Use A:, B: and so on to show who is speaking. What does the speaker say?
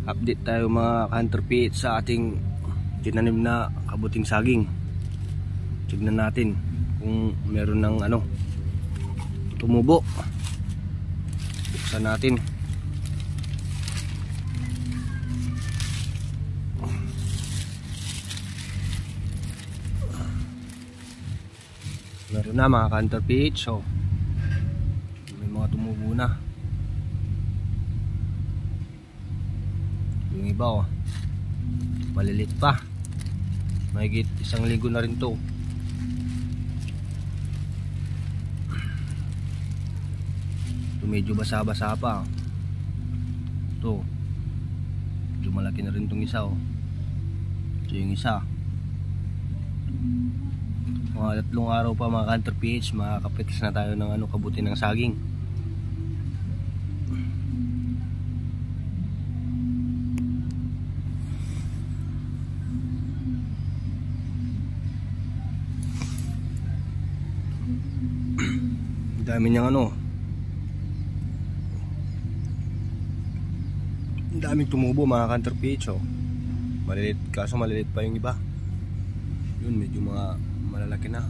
A: Update tayo mga hunter PH sa ating tinanim na kabuting saging. Tignan natin kung meron ng tumubo. Buksan natin. Meron na mga hunter PH. So, may mga tumubo na. Yung iba malilit pa. Mahigit 1 linggo na rin to. Ito medyo basa-basa pa. Ito medyo malaki na rin tong isa. Ito yung isa. Mga 3 araw pa mga hunter PH, makakapitas na tayo ng kabuti ng saging. Dami niyang daming tumubo mga hunter PH. Malilit, kaso malilit pa yung iba. Yun, medyo mga malalaki na.